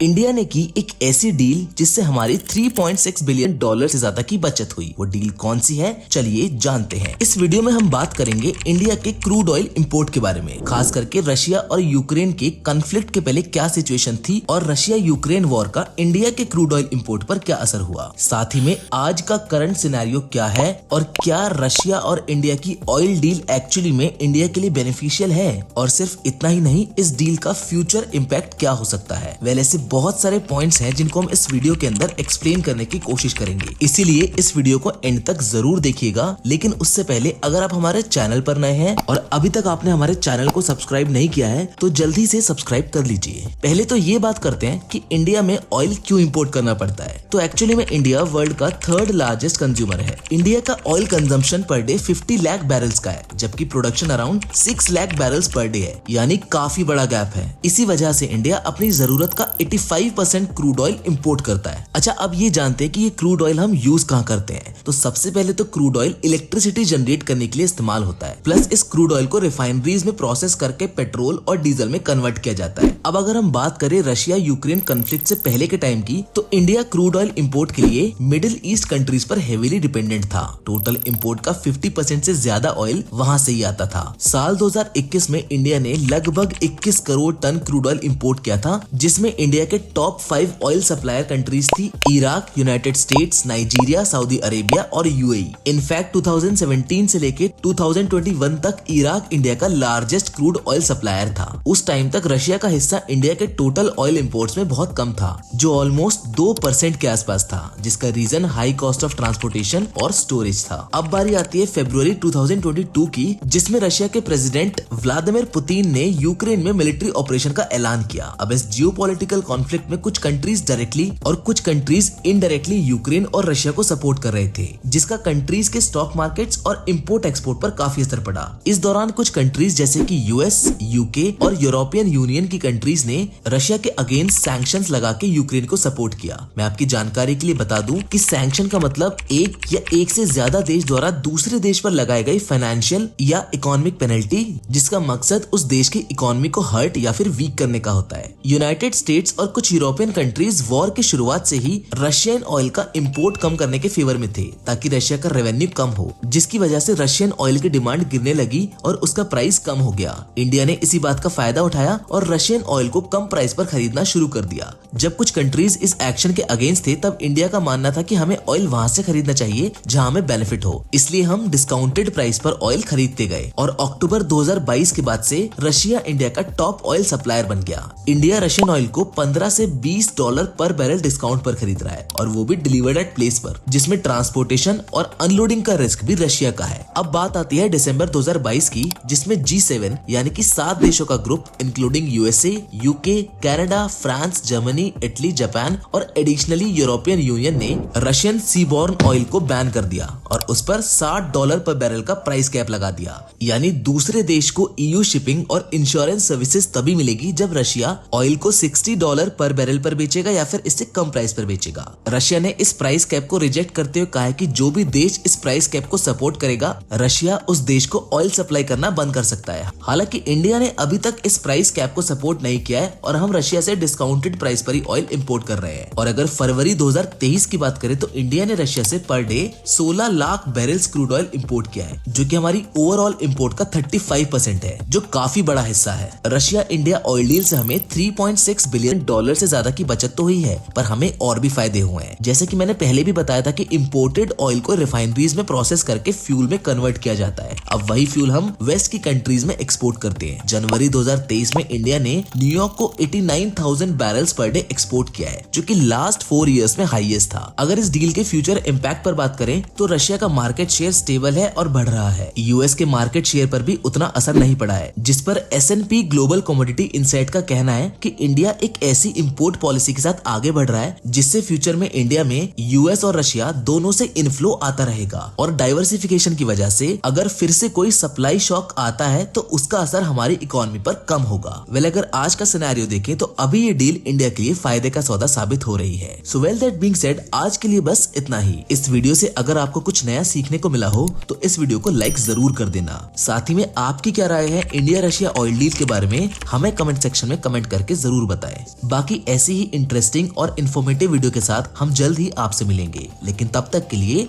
India ने की एक ऐसी डील जिससे हमारी 3.6 बिलियन डॉलर से ज्यादा की बचत हुई। वो डील कौन सी है, चलिए जानते हैं। इस वीडियो में हम बात करेंगे इंडिया के क्रूड ऑयल इंपोर्ट के बारे में, खास करके रशिया और यूक्रेन के कॉन्फ्लिक्ट के पहले क्या सिचुएशन थी और रशिया यूक्रेन वॉर का इंडिया के क्रूड ऑयल इंपोर्ट पर क्या असर हुआ। साथ ही में आज का करंट सिनेरियो क्या है और क्या रशिया और इंडिया की ऑयल डील एक्चुअली में इंडिया के लिए बेनिफिशियल है। और सिर्फ इतना ही नहीं, इस डील का फ्यूचर इम्पैक्ट क्या हो सकता है। वेल, ऐसे बहुत सारे पॉइंट्स हैं जिनको हम इस वीडियो के अंदर एक्सप्लेन करने की कोशिश करेंगे, इसीलिए इस वीडियो को एंड तक जरूर देखिएगा। लेकिन उससे पहले अगर आप हमारे चैनल पर नए हैं और अभी तक आपने हमारे चैनल को सब्सक्राइब नहीं किया है तो जल्दी से सब्सक्राइब कर लीजिए। पहले तो ये बात करते हैं कि इंडिया में ऑयल क्यों इंपोर्ट करना पड़ता है। तो एक्चुअली में इंडिया वर्ल्ड का 3rd लार्जेस्ट कंज्यूमर है। इंडिया का oil consumption per day 50 lakh barrels का है, जबकि production around 6 lakh barrels per day है, यानी काफी बड़ा गैप है। इसी वजह से इंडिया अपनी जरूरत का 85% क्रूड ऑयल इंपोर्ट करता है। अच्छा, अब ये जानते हैं कि ये क्रूड ऑयल हम यूज कहाँ करते हैं। तो सबसे पहले तो क्रूड ऑयल इलेक्ट्रिसिटी जनरेट करने के लिए इस्तेमाल होता है, प्लस इस क्रूड ऑयल को रिफाइनरीज में प्रोसेस करके पेट्रोल और डीजल में कन्वर्ट किया जाता है। अब अगर हम बात करें रशिया यूक्रेन कॉन्फ्लिक्ट से पहले के टाइम की, तो इंडिया क्रूड ऑयल इंपोर्ट के लिए मिडिल ईस्ट कंट्रीज पर हेवीली डिपेंडेंट था। टोटल इंपोर्ट का 50% से ज्यादा ऑयल वहां से ही आता था। साल 2021 में इंडिया ने लगभग 21 crore ton crude oil import किया था, जिसमें इंडिया के टॉप 5 ऑयल सप्लायर कंट्रीज थी Iraq, United States, Nigeria, Saudi Arabia और यूएई। इनफैक्ट 2017 से लेके 2021 तक इराक इंडिया का लार्जेस्ट क्रूड ऑयल सप्लायर था। उस टाइम तक रशिया का हिस्सा इंडिया के टोटल ऑयल इंपोर्ट्स में बहुत कम था, जो ऑलमोस्ट 2% के आसपास था, जिसका reason high cost of transportation और स्टोरेज था। अब बारी आती है फरवरी 2022 की, जिसमें रशिया के प्रेसिडेंट व्लादिमीर पुतिन ने यूक्रेन में मिलिट्री ऑपरेशन का ऐलान किया। अब इस जियोपॉलिटिकल कॉन्फ्लिक्ट में कुछ कंट्रीज डायरेक्टली और कुछ कंट्रीज इनडायरेक्टली यूक्रेन और रशिया को सपोर्ट कर रहे थे, जिसका कंट्रीज के स्टॉक मार्केट्स और इंपोर्ट एक्सपोर्ट पर काफी असर पड़ा। इस दौरान कुछ कंट्रीज जैसे कि यूएस, यूके और यूरोपियन यूनियन की कंट्रीज ने रशिया के अगेंस्ट सैंक्शंस लगा के यूक्रेन को सपोर्ट किया। मैं आपकी जानकारी के लिए बता दूं कि सैंक्शन का मतलब एक या एक से ज्यादा देश द्वारा दूसरे देश पर लगाई गई फाइनेंशियल या इकोनॉमिक पेनल्टी, जिसका मकसद उस देश की इकोनॉमी को हर्ट या फिर वीक करने का होता है। यूनाइटेड स्टेट्स और कुछ यूरोपियन कंट्रीज वॉर की शुरुआत से ही रशियन ऑयल का इंपोर्ट कम करने के फेवर में थे, ताकि रशिया का रेवेन्यू कम हो, जिसकी वजह से रशियन ऑयल की डिमांड गिरने लगी और उसका प्राइस कम हो गया। इंडिया ने इसी बात का फायदा उठाया और रशियन ऑयल को कम प्राइस पर खरीदना शुरू कर दिया। जब कुछ कंट्रीज इस एक्शन के अगेंस्ट थे, तब इंडिया का मानना था कि हमें ऑयल वहां से खरीदना चाहिए जहां हमें बेनिफिट हो, इसलिए हम डिस्काउंटेड प्राइस पर ऑयल खरीदते गए और अक्टूबर 2022 के बाद से रशिया इंडिया का टॉप ऑयल सप्लायर बन गया। इंडिया रशियन ऑयल को 15 से 20 डॉलर पर बैरल डिस्काउंट पर खरीद रहा है, और वो भी डिलीवर्ड एट प्लेस पर, जिसमें ट्रांसपोर्टेशन और अनलोडिंग का रिस्क भी रशिया का है। अब बात आती है दिसंबर 2022 की, जिसमें G7 यानी कि 7 देशों का group including USA, UK, Canada, France, Germany, Italy, Japan और एडिशनली यूरोपियन यूनियन ने रशियन सीबॉर्न ऑयल को बैन कर दिया और उस पर $60 पर बैरल का प्राइस कैप लगा दिया। यानी दूसरे देश को EU शिपिंग और इंश्योरेंस सर्विसेज तभी मिलेगी जब रशिया ऑयल को $60 पर बैरल पर बेचेगा या फिर इससे कम प्राइस पर बेचेगा। रशिया ने इस प्राइस कैप को रिजेक्ट करते हुए कहा है कि जो भी देश इस प्राइस कैप को सपोर्ट करेगा, रशिया उस देश को ऑयल सप्लाई करना बंद कर सकता है। हालांकि इंडिया ने अभी तक इस प्राइस कैप को सपोर्ट नहीं किया है और हम रशिया से डिस्काउंटेड प्राइस पर ही ऑयल इंपोर्ट कर रहे हैं। और अगर फरवरी 2023 की बात करें तो इंडिया ने रशिया से per day 16 lakh barrels crude oil import किया है, जो कि हमारी ओवरऑल इंपोर्ट का 35% है, जो काफी बड़ा हिस्सा है। रशिया इंडिया ऑयल डील से हमें 3.6 बिलियन डॉलर से ज्यादा की बचत तो हुई है, पर हमें और भी फायदे हुए हैं। जैसे कि मैंने पहले भी बताया था कि इंपोर्टेड ऑयल को रिफाइनरीज में प्रोसेस करके फ्यूल में कन्वर्ट किया जाता है। अब वही फ्यूल हम वेस्ट की कंट्रीज में एक्सपोर्ट करते हैं। जनवरी 2023 में इंडिया ने न्यूयॉर्क को 89,000 बैरल्स पर डे एक्सपोर्ट किया है, जो कि लास्ट 4 इयर्स में हाईएस्ट था। अगर इस डील के फ्यूचर इम्पैक्ट पर बात करें तो रशिया का मार्केट शेयर स्टेबल है और बढ़ रहा है। यूएस के मार्केट शेयर पर भी उतना असर नहीं पड़ा है, जिस पर S&P ग्लोबल कमोडिटी इनसाइट का कहना है कि इंडिया एक ऐसी इंपोर्ट पॉलिसी के साथ आगे बढ़ रहा है जिससे फ्यूचर में इंडिया में यूएस और रशिया दोनों से इनफ्लो आता रहेगा। और डाइवर्सिफिकेशन की वजह से अगर फिर से कोई सप्लाई शॉक आता है तो उसका असर हमारी इकोनॉमी पर कम होगा। वेल, अगर आज का सिनेरियो देखें तो अभी ये डील इंडिया के लिए फायदे का सौदा साबित हो रही है। So well that being said, आज के लिए बस इतना ही। इस वीडियो से अगर आपको कुछ कुछ नया सीखने को मिला हो तो इस वीडियो को लाइक जरूर कर देना। साथ ही में आपकी क्या राय है इंडिया रशिया ऑयल डील के बारे में हमें कमेंट सेक्शन में कमेंट करके जरूर बताएं। बाकी ऐसी ही इंटरेस्टिंग और इन्फॉर्मेटिव वीडियो के साथ हम जल्द ही आपसे मिलेंगे, लेकिन तब तक के लिए